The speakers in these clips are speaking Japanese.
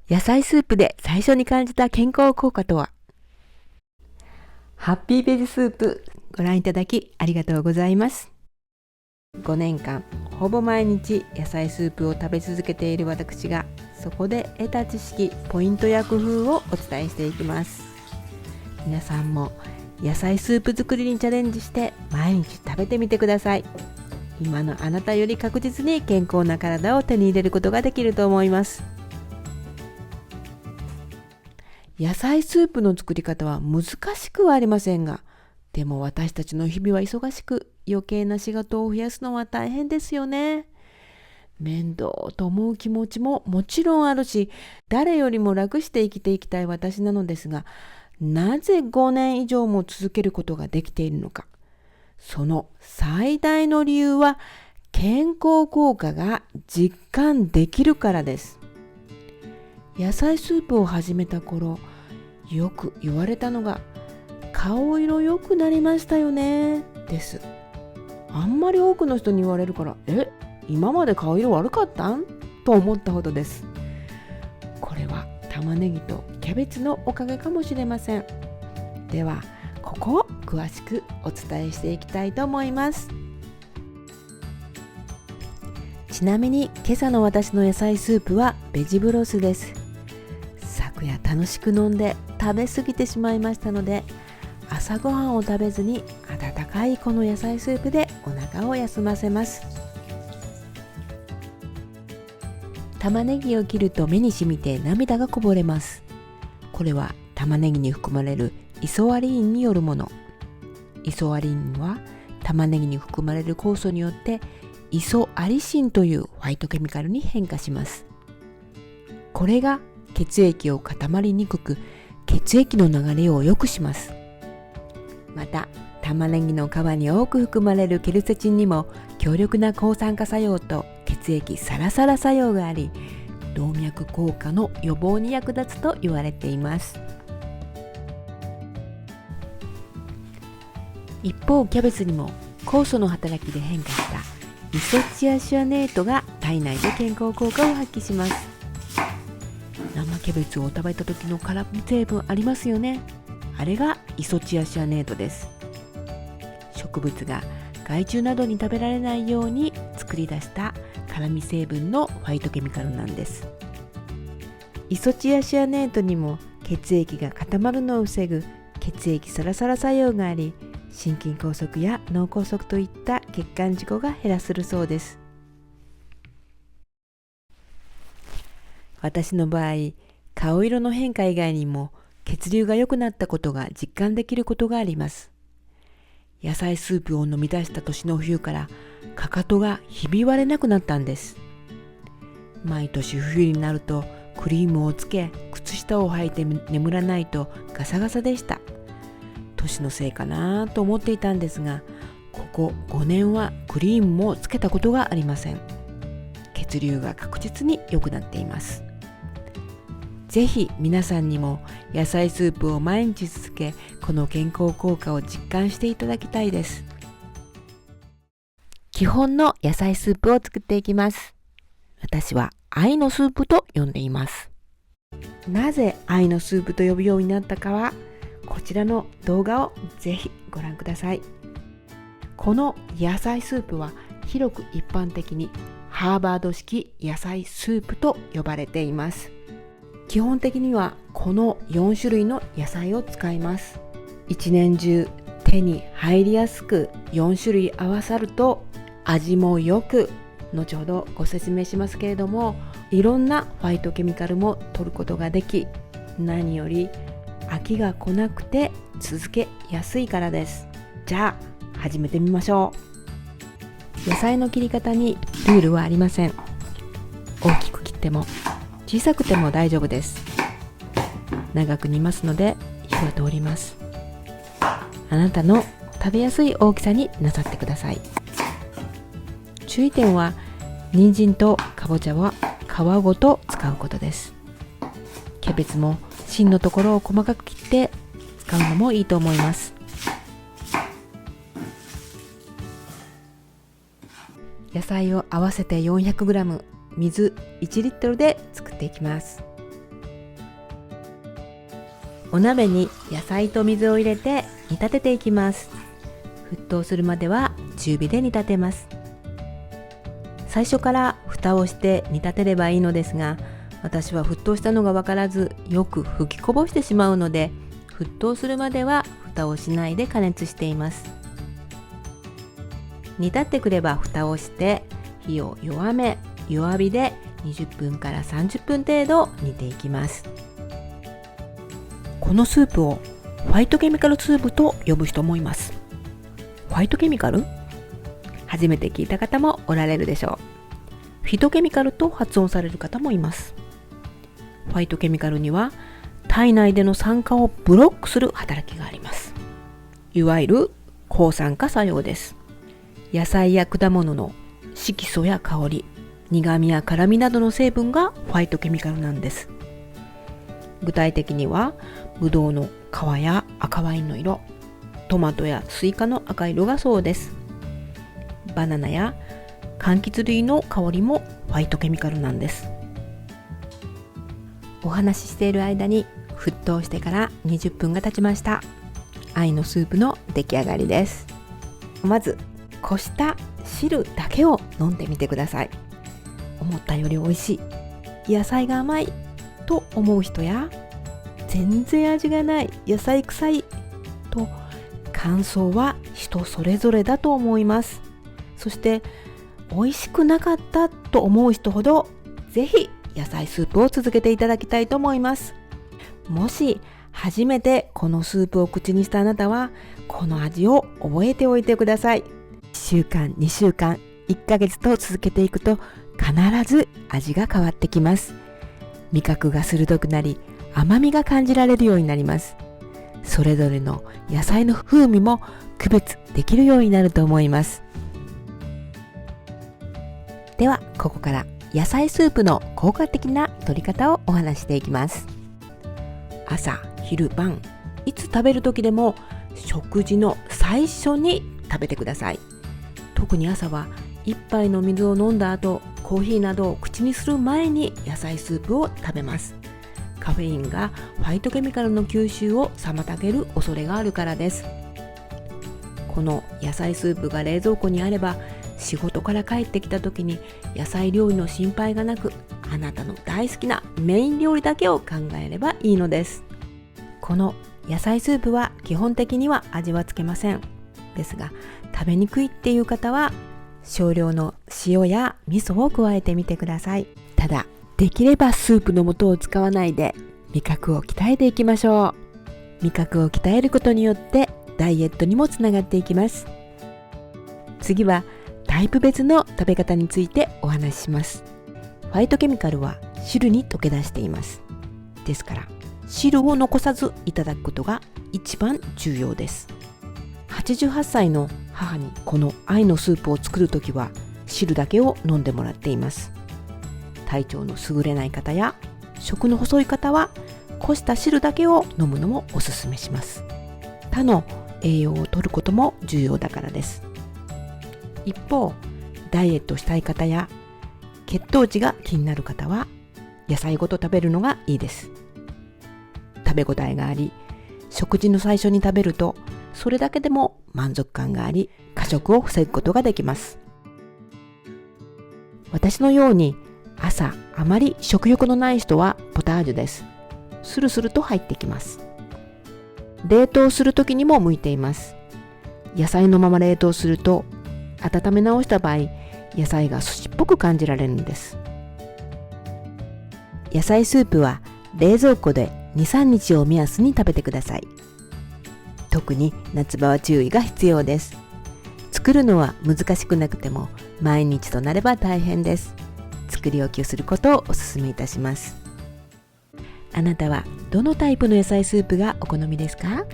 野菜スープで最初に感じた健康効果とは？ハッピーベジスープ、ご覧いただきありがとうございます。5年間ほぼ毎日野菜スープを食べ続けている私が、そこで得た知識、ポイントや工夫をお伝えしていきます。皆さんも野菜スープ作りにチャレンジして毎日食べてみてください。今のあなたより確実に健康な体を手に入れることができると思います。野菜スープの作り方は難しくはありませんが、でも私たちの日々は忙しく、余計な仕事を増やすのは大変ですよね。面倒と思う気持ちももちろんあるし、誰よりも楽して生きていきたい私なのですが、なぜ5年以上も続けることができているのか。その最大の理由は、健康効果が実感できるからです。野菜スープを始めた頃、よく言われたのが、顔色良くなりましたよねです。あんまり多くの人に言われるから、今まで顔色悪かったんと思ったほどです。これは玉ねぎとキャベツのおかげかもしれません。ではここを詳しくお伝えしていきたいと思います。ちなみに今朝の私の野菜スープはベジブロスです。昨夜楽しく飲んで食べ過ぎてしまいましたので、朝ごはんを食べずに温かいこの野菜スープでお腹を休ませます。玉ねぎを切ると目に染みて涙がこぼれます。これは玉ねぎに含まれるイソアリンによるもの。イソアリンは玉ねぎに含まれる酵素によってイソアリシンというファイトケミカルに変化します。これが血液を固まりにくく、血液の流れを良くします。また玉ねぎの皮に多く含まれるケルセチンにも強力な抗酸化作用と血液サラサラ作用があり、動脈硬化の予防に役立つと言われています。一方キャベツにも酵素の働きで変化したイソチアシアネートが体内で健康効果を発揮します。生キャベツを食べた時の辛み成分ありますよね。あれがイソチアシアネートです。植物が害虫などに食べられないように作り出した辛み成分のファイトケミカルなんです。イソチアシアネートにも血液が固まるのを防ぐ血液サラサラ作用があり、心筋梗塞や脳梗塞といった血管事故が減らせるそうです。私の場合、顔色の変化以外にも血流が良くなったことが実感できることがあります。野菜スープを飲み出した年の冬からかかとがひび割れなくなったんです。毎年冬になるとクリームをつけ、靴下を履いて眠らないとガサガサでした。年のせいかなと思っていたんですが、ここ5年はクリームもつけたことがありません。血流が確実に良くなっています。ぜひ皆さんにも野菜スープを毎日続け、この健康効果を実感していただきたいです。基本の野菜スープを作っていきます。私は愛のスープと呼んでいます。なぜ愛のスープと呼ぶようになったかは、こちらの動画をぜひご覧ください。この野菜スープは広く一般的にハーバード式野菜スープと呼ばれています。基本的にはこの4種類の野菜を使います。一年中手に入りやすく4種類合わさると味もよく、後ほどご説明しますけれども、いろんなファイトケミカルも取ることができ、何より飽きが来なくて続けやすいからです。じゃあ始めてみましょう。野菜の切り方にルールはありません。大きく切っても小さくても大丈夫です。長く煮ますので火は通ります。あなたの食べやすい大きさになさってください。注意点は、人参とかぼちゃは皮ごと使うことです。キャベツも芯のところを細かく切って使うのもいいと思います。野菜を合わせて 400g、水1リットルで作っていきます。お鍋に野菜と水を入れて煮立てていきます。沸騰するまでは中火で煮立てます。最初から蓋をして煮立てればいいのですが、私は沸騰したのが分からずよく吹きこぼしてしまうので、沸騰するまでは蓋をしないで加熱しています。煮立ってくれば蓋をして火を弱火で20分から30分程度煮ていきます。このスープをホワイトケミカルスープと呼ぶ人もいます。ホワイトケミカル？初めて聞いた方もおられるでしょう。フィトケミカルと発音される方もいます。ホワイトケミカルには体内での酸化をブロックする働きがあります。いわゆる抗酸化作用です。野菜や果物の色素や香り、苦味や辛味などの成分がホワイトケミカルなんです。具体的にはブドウの皮や赤ワインの色、トマトやスイカの赤色がそうです。バナナや柑橘類の香りもホワイトケミカルなんです。お話ししている間に沸騰してから20分が経ちました。愛のスープの出来上がりです。まずこした汁だけを飲んでみてください。思ったより美味しい、野菜が甘いと思う人や、全然味がない、野菜臭いと感想は人それぞれだと思います。そして美味しくなかったと思う人ほどぜひ野菜スープを続けていただきたいと思います。もし初めてこのスープを口にしたあなたは、この味を覚えておいてください。1週間、2週間、1ヶ月と続けていくと必ず味が変わってきます。味覚が鋭くなり、甘みが感じられるようになります。それぞれの野菜の風味も区別できるようになると思います。ではここから野菜スープの効果的な取り方をお話していきます。朝、昼、晩、いつ食べる時でも食事の最初に食べてください。特に朝は一杯の水を飲んだ後、コーヒーなどを口にする前に野菜スープを食べます。カフェインがホワイトケミカルの吸収を妨げる恐れがあるからです。この野菜スープが冷蔵庫にあれば、仕事から帰ってきた時に野菜料理の心配がなく、あなたの大好きなメイン料理だけを考えればいいのです。この野菜スープは基本的には味はつけません。ですが、食べにくいっていう方は少量の塩や味噌を加えてみてください。ただ、できればスープの素を使わないで味覚を鍛えていきましょう。味覚を鍛えることによってダイエットにもつながっていきます。次はタイプ別の食べ方についてお話しします。ホワイトケミカルは汁に溶け出しています。ですから汁を残さずいただくことが一番重要です。88歳の母にこの愛のスープを作るときは汁だけを飲んでもらっています。体調の優れない方や食の細い方はこした汁だけを飲むのもおすすめします。他の栄養を摂ることも重要だからです。一方、ダイエットしたい方や血糖値が気になる方は野菜ごと食べるのがいいです。食べ応えがあり、食事の最初に食べるとそれだけでも満足感があり、過食を防ぐことができます。私のように朝あまり食欲のない人はポタージュです。スルスルと入ってきます。冷凍する時にも向いています。野菜のまま冷凍すると温め直した場合、野菜が寿司っぽく感じられるんです。野菜スープは冷蔵庫で 2,3 日を目安に食べてください。特に夏場は注意が必要です。作るのは難しくなくても毎日となれば大変です。作り置きをすることをお勧めいたします。あなたはどのタイプの野菜スープがお好みですか？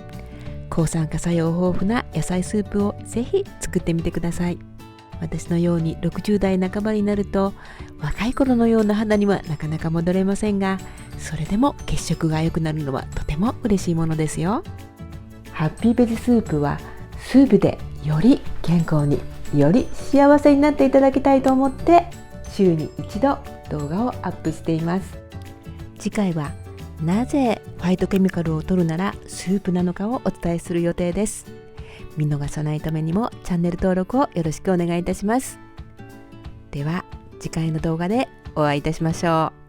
抗酸化作用豊富な野菜スープをぜひ作ってみてください。私のように60代半ばになると若い頃のような肌にはなかなか戻れませんが、それでも血色が良くなるのはとても嬉しいものですよ。ハッピーベジスープはスープでより健康に、より幸せになっていただきたいと思って週に一度動画をアップしています。次回はなぜファイトケミカルを取るならスープなのかをお伝えする予定です。見逃さないためにもチャンネル登録をよろしくお願いいたします。では次回の動画でお会いいたしましょう。